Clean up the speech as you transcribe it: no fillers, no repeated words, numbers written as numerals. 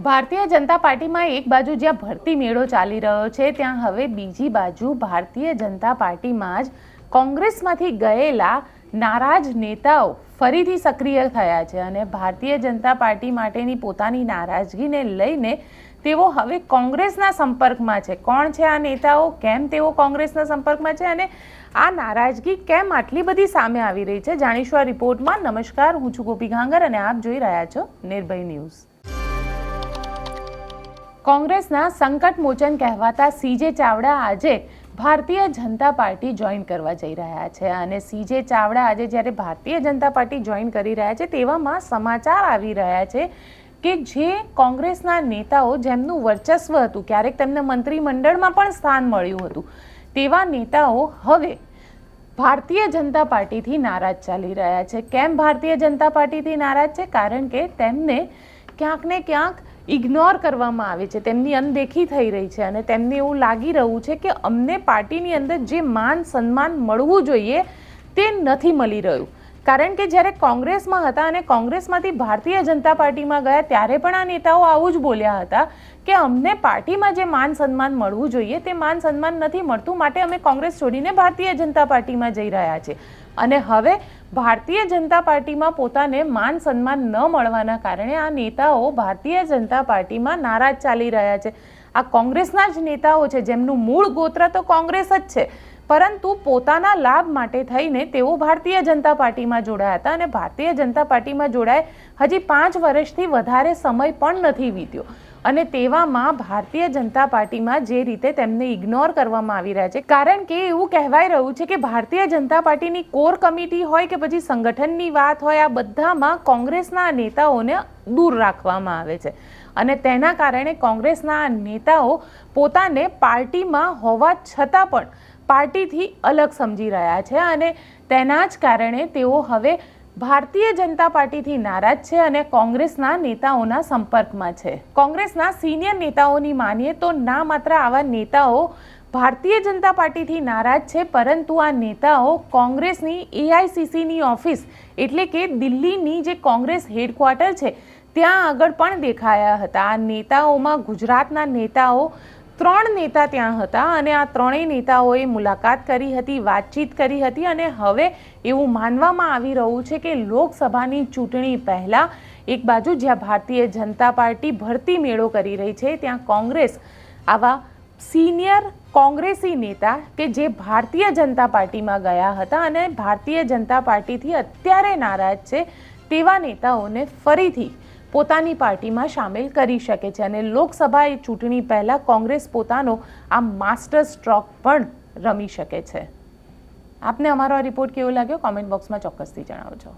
ભારતીય જનતા પાર્ટીમાં એક બાજુ જ્યાં ભરતી મેળો ચાલી રહ્યો છે, ત્યાં હવે બીજી બાજુ ભારતીય જનતા પાર્ટીમાં જ કોંગ્રેસમાંથી ગયેલા નારાજ નેતાઓ ફરીથી સક્રિય થયા છે અને ભારતીય જનતા પાર્ટી માટેની પોતાની નારાજગીને લઈને તેઓ હવે કોંગ્રેસના સંપર્કમાં છે. કોણ છે આ નેતાઓ, કેમ તેઓ કોંગ્રેસના સંપર્કમાં છે અને આ નારાજગી કેમ આટલી બધી સામે આવી રહી છે, જાણીશું આ રિપોર્ટમાં. નમસ્કાર, હું છું ગોપી ઘાંગર અને આપ જોઈ રહ્યા છો નિર્ભય ન્યૂઝ. કોંગ્રેસના સંકટ મોચન કહેવાતા સીજે ચાવડા આજે ભારતીય જનતા પાર્ટી જોઈન કરવા જઈ રહ્યા છે અને સીજે ચાવડા આજે જ્યારે ભારતીય જનતા પાર્ટી જોઈન કરી રહ્યા છે તેવામાં સમાચાર આવી રહ્યા છે કે જે કોંગ્રેસના નેતાઓ જેમનું વર્ચસ્વ હતું, ક્યારેક તેમને મંત્રીમંડળમાં પણ સ્થાન મળ્યું હતું, તેવા નેતાઓ હવે ભારતીય જનતા પાર્ટીથી નારાજ ચાલી રહ્યા છે. કેમ ભારતીય જનતા પાર્ટીથી નારાજ છે? કારણ કે તેમને ક્યાંક ને ક્યાંક ઇગ્નોર કરવામાં આવે છે, તેમની અનદેખી થઈ રહી છે અને તેમને એવું લાગી રહ્યું છે કે અમને પાર્ટીની અંદર જે માન સન્માન મળવું જોઈએ તે નથી મળી રહ્યું. કારણ કે જ્યારે કોંગ્રેસમાં હતા અને કોંગ્રેસમાંથી ભારતીય જનતા પાર્ટીમાં ગયા ત્યારે પણ આ નેતાઓ આવું જ બોલ્યા હતા કે અમને પાર્ટીમાં જે માન સન્માન મળવું જોઈએ તે માન સન્માન નથી મળતું, માટે અમે કોંગ્રેસ છોડીને ભારતીય જનતા પાર્ટીમાં જઈ રહ્યા છે. અને હવે ભારતીય જનતા પાર્ટીમાં પોતાને માન સન્માન ન મળવાના કારણે આ નેતાઓ ભારતીય જનતા પાર્ટીમાં નારાજ ચાલી રહ્યા છે. આ કોંગ્રેસના જ નેતાઓ છે જેમનું મૂળ ગોત્ર તો કોંગ્રેસ જ છે, પરંતુ પોતાના લાભ માટે થઈને તેઓ ભારતીય જનતા પાર્ટીમાં જોડાયા હતા અને ભારતીય જનતા પાર્ટીમાં જોડાય હજી 5 વર્ષથી વધારે સમય પણ નથી વીત્યો અને તેવામાં ભારતીય જનતા પાર્ટીમાં જે રીતે તેમને ઇગ્નોર કરવામાં આવી રહ્યા છે, કારણ કે એવું કહેવાય રહ્યું છે કે ભારતીય જનતા પાર્ટીની કોર કમિટી હોય કે પછી સંગઠનની વાત હોય, આ બધામાં કોંગ્રેસના નેતાઓને દૂર રાખવામાં આવે છે અને તેના કારણે કોંગ્રેસના નેતાઓ પોતાને પાર્ટીમાં હોવા છતાં પણ પાર્ટીથી અલગ સમજી રહ્યા છે અને તેના જ કારણે તેઓ હવે ભારતીય જનતા પાર્ટીથી નારાજ છે અને કોંગ્રેસના નેતાઓના સંપર્કમાં છે. કોંગ્રેસના સિનિયર નેતાઓની માનીએ તો ના માત્ર આવા નેતાઓ ભારતીય જનતા પાર્ટીથી નારાજ છે, પરંતુ આ નેતાઓ કોંગ્રેસની એઆઈસીસીની ઓફિસ એટલે કે દિલ્હીની જે કોંગ્રેસ હેડક્વાર્ટર છે ત્યાં આગળ પણ દેખાયા હતા. આ નેતાઓમાં ગુજરાતના નેતાઓ 3 નેતા ત્યાં હતા અને આ 3 નેતાઓએ મુલાકાત કરી હતી, વાતચીત કરી હતી અને હવે એવું માનવામાં આવી રહ્યું છે કે લોકસભાની ચૂંટણી પહેલાં એક બાજુ જ્યાં ભારતીય જનતા પાર્ટી ભરતી મેળો કરી રહી છે, ત્યાં કોંગ્રેસ આવા સિનિયર કોંગ્રેસી નેતા કે જે ભારતીય જનતા પાર્ટીમાં ગયા હતા અને ભારતીય જનતા પાર્ટીથી અત્યારે નારાજ છે તેવા નેતાઓને ફરીથી પોતાની પાર્ટીમાં સામેલ કરી શકે છે અને લોકસભા ચૂંટણી પહેલાં કોંગ્રેસ પોતાનો આ માસ્ટર સ્ટ્રોક પણ રમી શકે છે. આપને અમારો આ રિપોર્ટ કેવો લાગ્યો? કોમેન્ટ બોક્સમાં ચોક્કસથી જણાવજો.